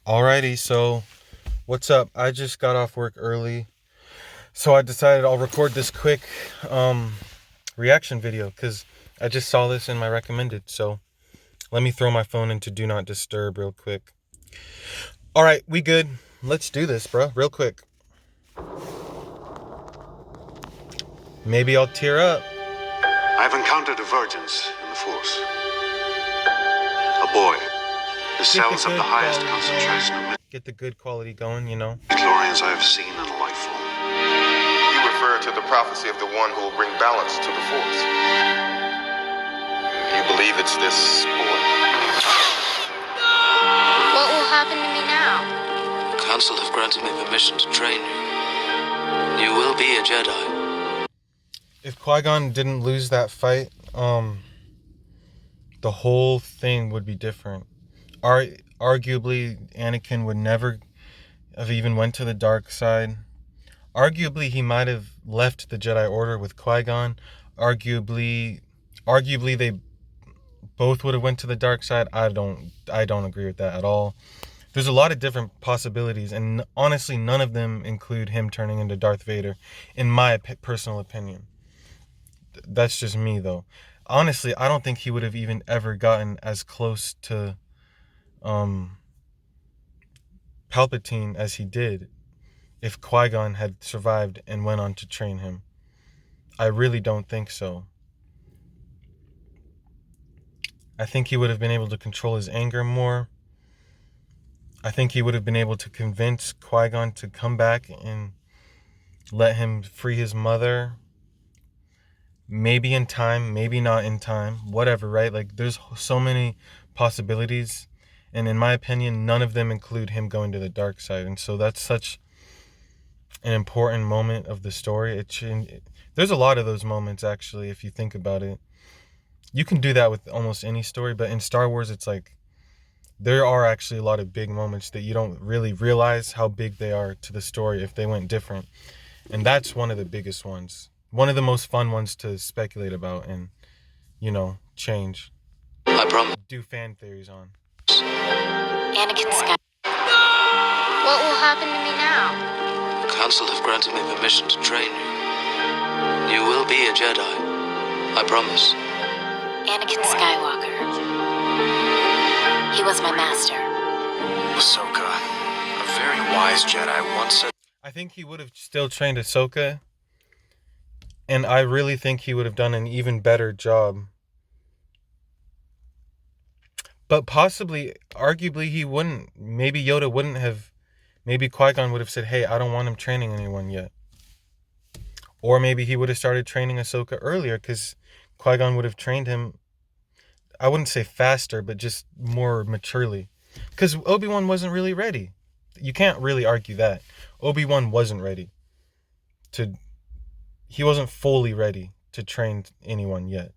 Alrighty, so what's up? I just got off work early, so I decided I'll record this quick reaction video because I just saw this in my recommended. So let me throw my phone into Do Not Disturb real quick. Alright, we good. Let's do this, bro, real quick. Maybe I'll tear up. I've encountered a virgins in the Force. A boy. The cells of the highest concentration of Get the good quality going, midichlorians I have seen in a life form. You refer to the prophecy of the one who will bring balance to the Force. You believe it's this boy? What will happen to me now? The Council have granted me permission to train you. You will be a Jedi. If Qui-Gon didn't lose that fight, the whole thing would be different. Arguably, Anakin would never have even went to the dark side. Arguably, he might have left the Jedi Order with Qui-Gon. Arguably, they both would have went to the dark side. I don't agree with that at all. There's a lot of different possibilities, and honestly, none of them include him turning into Darth Vader, in my personal opinion. That's just me, though. Honestly, I don't think he would have even ever gotten as close to Palpatine as he did if Qui-Gon had survived and went on to train him. I really don't think so. I think he would have been able to control his anger more. I think he would have been able to convince Qui-Gon to come back and let him free his mother. Maybe in time, maybe not in time, whatever, right? Like, there's so many possibilities, and in my opinion, none of them include him going to the dark side. And so that's such an important moment of the story. There's a lot of those moments, actually, if you think about it. You can do that with almost any story, but in Star Wars, it's like there are actually a lot of big moments that you don't really realize how big they are to the story if they went different. And that's one of the biggest ones. One of the most fun ones to speculate about and, change. I promise. Do fan theories on. Anakin Skywalker. What will happen to me now? The Council have granted me permission to train you. You will be a Jedi. I promise. Anakin Skywalker. He was my master. Ahsoka, a very wise Jedi, once said... I think he would have still trained Ahsoka, and I really think he would have done an even better job. But possibly, arguably, he wouldn't. Maybe Yoda wouldn't have. Maybe Qui-Gon would have said, hey, I don't want him training anyone yet. Or maybe he would have started training Ahsoka earlier, because Qui-Gon would have trained him, I wouldn't say faster, but just more maturely. Because Obi-Wan wasn't really ready. You can't really argue that. Obi-Wan wasn't ready. He wasn't fully ready to train anyone yet.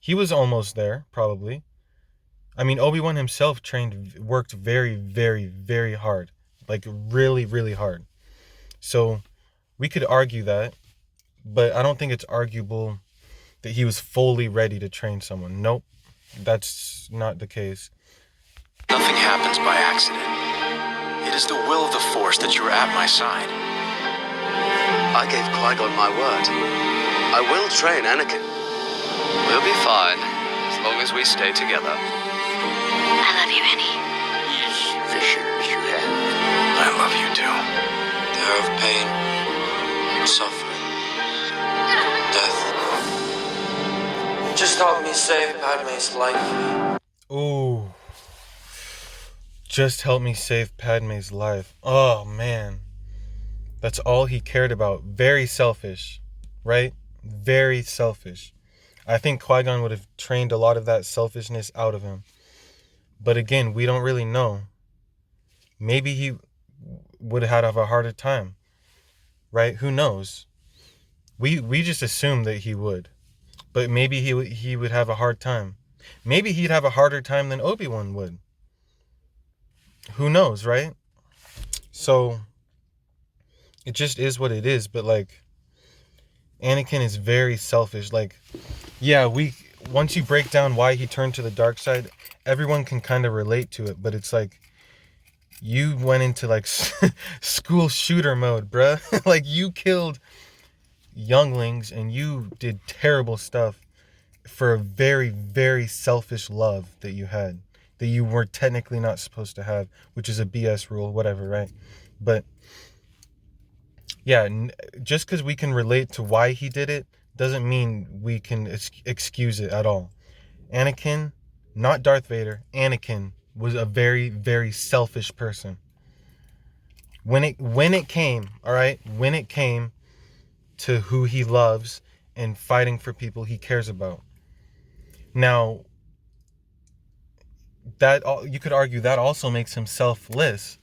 He was almost there, probably. I mean, Obi-Wan himself worked very, very, very hard. Like, really, really hard. So, we could argue that, but I don't think it's arguable that he was fully ready to train someone. Nope, that's not the case. Nothing happens by accident. It is the will of the Force that you are at my side. I gave Qui-Gon my word. I will train Anakin. We'll be fine, as long as we stay together. I love you, Annie. These visions you have. I love you too. They're of pain, suffering, death. Just help me save Padme's life. Ooh. Just help me save Padme's life. Oh, man. That's all he cared about. Very selfish, right? Very selfish. I think Qui-Gon would have trained a lot of that selfishness out of him. But again, we don't really know. Maybe he would have had a harder time, right? Who knows? We just assume that he would. But maybe he would have a hard time. Maybe he'd have a harder time than Obi-Wan would. Who knows, right? So, it just is what it is. But, like, Anakin is very selfish. Like, yeah, once you break down why he turned to the dark side, everyone can kind of relate to it. But it's like, You went into like school shooter mode, bruh. Like you killed younglings and you did terrible stuff for a very, very selfish love that you had, that you were technically not supposed to have, which is a BS rule, whatever, right? But yeah, just because we can relate to why he did it doesn't mean we can excuse it at all. Anakin, not Darth Vader, Anakin was a very, very selfish person. When it came, all right, when it came to who he loves and fighting for people he cares about. Now, that you could argue that also makes him selfless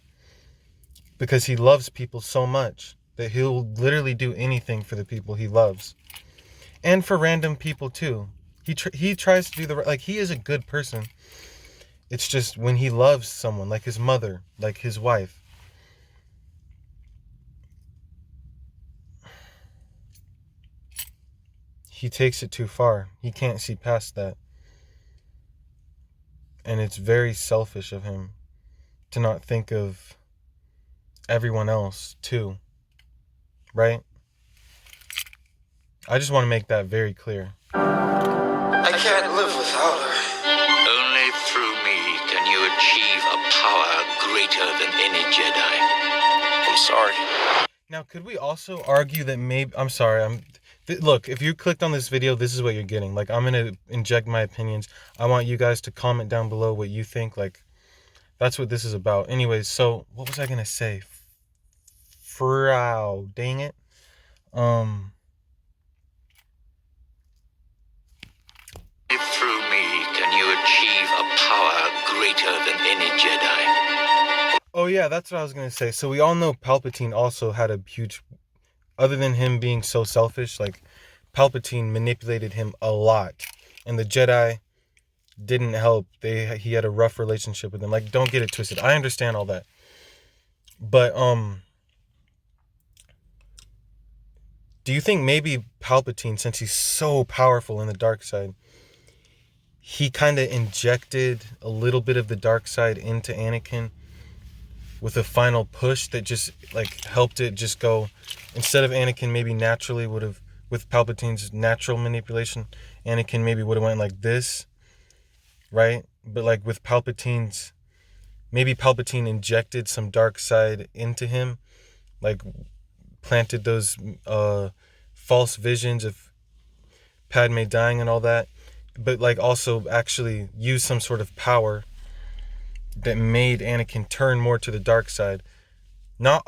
because he loves people so much that he'll literally do anything for the people he loves and for random people too. He tries to do the like he is a good person. It's just when he loves someone like his mother, like his wife, he takes it too far. He can't see past that. And it's very selfish of him to not think of everyone else too. Right? I just want to make that very clear. I can't live without her. Only through me can you achieve a power greater than any Jedi. I'm sorry. Now, could we also argue that maybe... I'm sorry, look, if you clicked on this video, this is what you're getting. Like, I'm going to inject my opinions. I want you guys to comment down below what you think. Like, that's what this is about. Anyways, so, what was I going to say? Dang it. Through me can you achieve a power greater than any Jedi. Oh, yeah, that's what I was going to say. So, we all know Palpatine also had a huge... Other than him being so selfish, like, Palpatine manipulated him a lot. And the Jedi didn't help. He had a rough relationship with them. Like, don't get it twisted. I understand all that. But, do you think maybe Palpatine, since he's so powerful in the dark side, he kind of injected a little bit of the dark side into Anakin with a final push that just, like, helped it just go... Instead of Anakin maybe naturally would have, with Palpatine's natural manipulation, Anakin maybe would have went like this, right? But like with Palpatine's, maybe Palpatine injected some dark side into him, like planted those false visions of Padme dying and all that, but like also actually used some sort of power that made Anakin turn more to the dark side. Not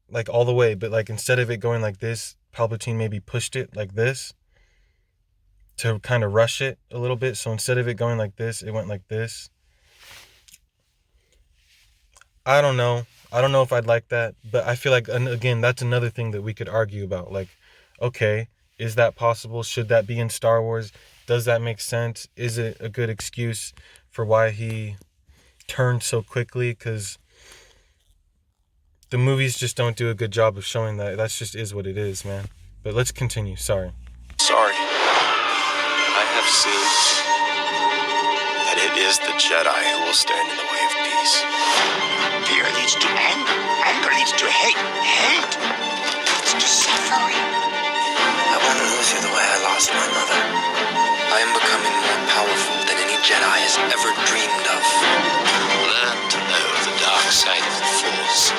like all the way, but like instead of it going like this, Palpatine maybe pushed it like this to kind of rush it a little bit. So instead of it going like this, it went like this. I don't know if I'd like that, but I feel like, again, that's another thing that we could argue about. Like, okay, is that possible? Should that be in Star Wars? Does that make sense? Is it a good excuse for why he turned so quickly? Because the movies just don't do a good job of showing that. That just is what it is, man. But let's continue. Sorry. Sorry. I have sinned. And it is the Jedi who will stand in the way of peace. Fear leads to anger. Anger leads to hate. Hate leads to suffering. I want to lose you the way I lost my mother. I am becoming more powerful than any Jedi has ever dreamed of. Learn to know the dark side of the Force.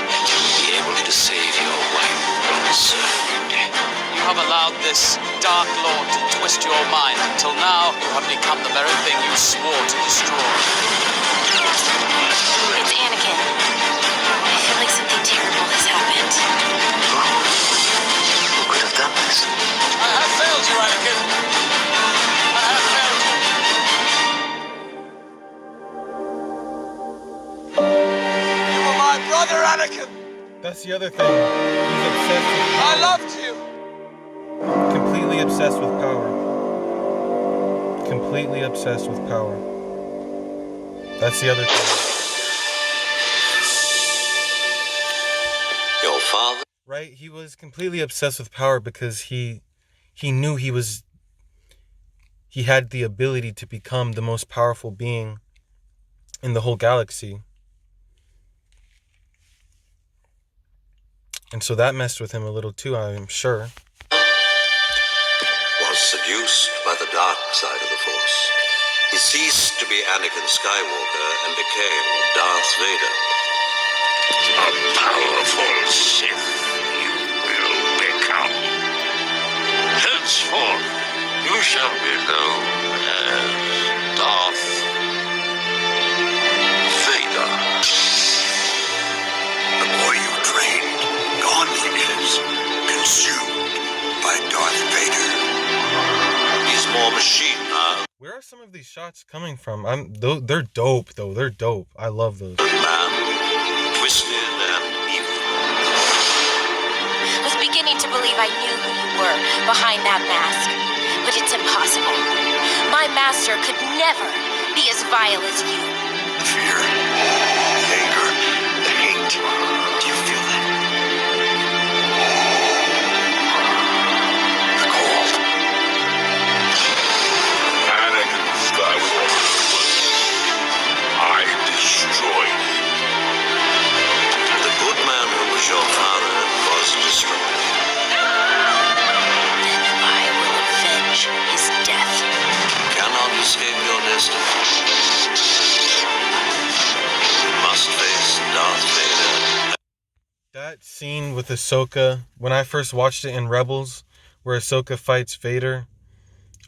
Be able to save your wife from sword. You have allowed this Dark Lord to twist your mind until now you have become the very thing you swore to destroy. It's Anakin. I feel like something terrible has happened. Who could have done this? I have failed you, Anakin. I have failed you. You were my brother, Anakin. That's the other thing. He's obsessed with power. I loved you. Completely obsessed with power. Completely obsessed with power. That's the other thing. Your father? Right? He was completely obsessed with power because he knew he had the ability to become the most powerful being in the whole galaxy. And so that messed with him a little too, I'm sure. Was seduced by the dark side of the Force. He ceased to be Anakin Skywalker and became Darth Vader. A powerful Sith you will become. Henceforth, you shall be known as Darth Vader. The boy you trained, gone he is, consumed by Darth Vader. He's more machine now. Where are some of these shots coming from? They're dope, though. They're dope. I love those. Man, twisted and evil. I was beginning to believe I knew who you were behind that mask. But it's impossible. My master could never be as vile as you. The fear, the anger, the hate. Do you feel that? The cold. Anakin Skywalker I destroyed him. The good man who was your father was destroyed. Then I will avenge his death. Cannot escape your destiny. You must face Darth Vader. That scene with Ahsoka, when I first watched it in Rebels, where Ahsoka fights Vader,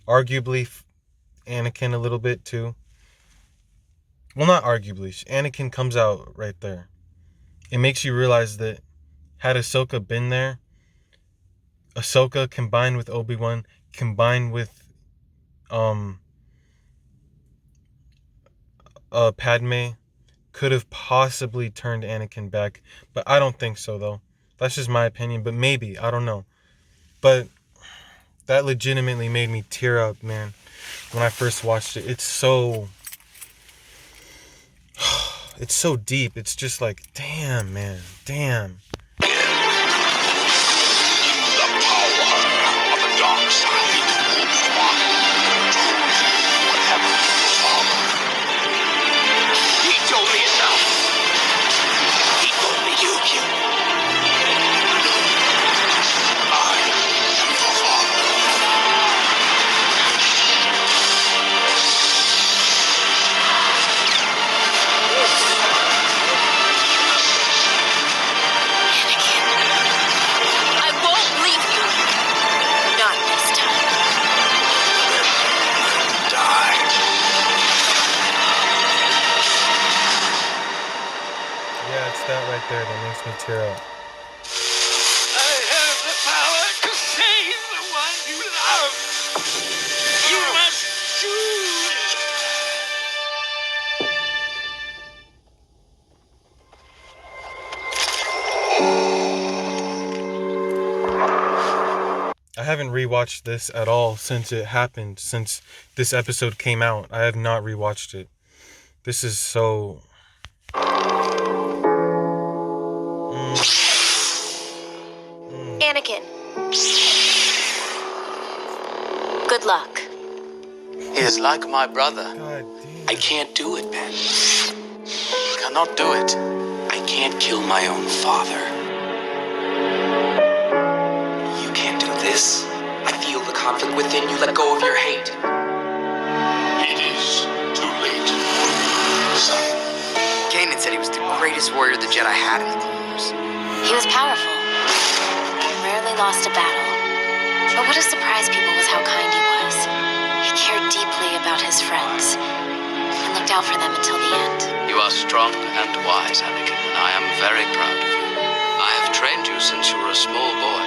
arguably Anakin a little bit too. Well, not arguably. Anakin comes out right there. It makes you realize that had Ahsoka been there, Ahsoka combined with Obi-Wan, combined with Padme, could have possibly turned Anakin back. But I don't think so, though. That's just my opinion, but maybe. I don't know. But that legitimately made me tear up, man, when I first watched it. It's so deep. It's just like, damn, man. Damn. The power of the dark side. Whatever your father. He told me enough. He told me you killed him. I am your father. I won't leave you. Not this time. Die. Yeah, it's that right there that makes me tear up. I have the power to save the one you love. You must choose. I haven't rewatched this at all since it happened, since this episode came out. I have not rewatched it. This is so... Anakin. Good luck. He is like my brother. God damn. I can't do it, Ben. Cannot do it. I can't kill my own father. You can't do this. I feel the conflict within you. Let go of your hate. It is too late, son. Kanan said he was the greatest warrior the Jedi had in the Clone Wars. He was powerful. He rarely lost a battle. But what has surprised people was how kind he was. He cared deeply about his friends and looked out for them until the end. You are strong and wise, Anakin, and I am very proud of you. I have trained you since you were a small boy.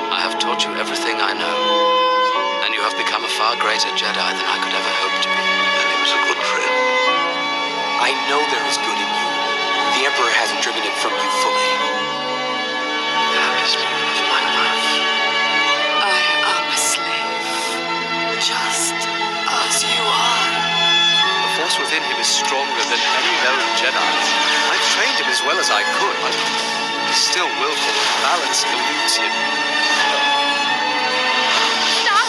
I have taught you everything I know. And you have become a far greater Jedi than I could ever hope to be. And he was a good friend. I know there is good in you. The Emperor hasn't driven it from you fully. Happiest moment of my life. I am a slave, just as you are. The force within him is stronger than any known Jedi. I've trained him as well as I could, but he's still willful and balance eludes him. Stop!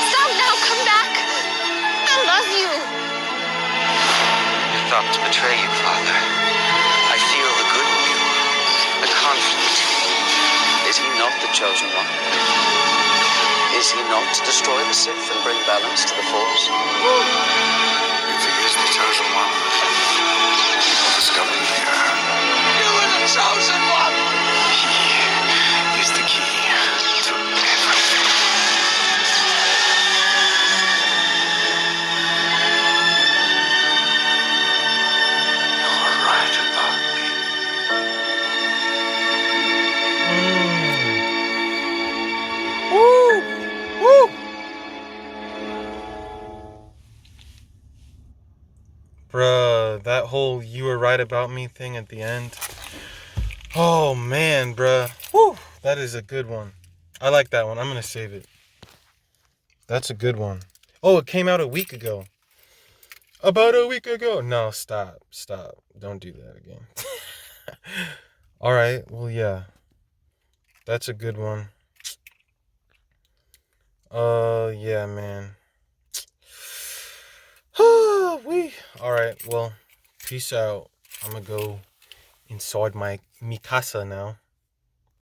Stop now! Come back! I love you! You thought up to betray you, Father. I feel the good in you, the conflict. Is he not the chosen one? Is he not to destroy the Sith and bring balance to the Force? If he is the chosen one, we'll discover here. You were the chosen one! He is the key to everything. You're right about me. Woo! Woo! Bruh, that whole "you were right about me" thing at the end. Oh man, bruh. Woo! That is a good one. I like that one. I'm gonna save it. That's a good one. Oh, it came out a week ago. About a week ago. No, stop. Stop. Don't do that again. Alright, well, yeah. That's a good one. Yeah, man. Alright, well, peace out. I'm gonna go inside my Mikasa now.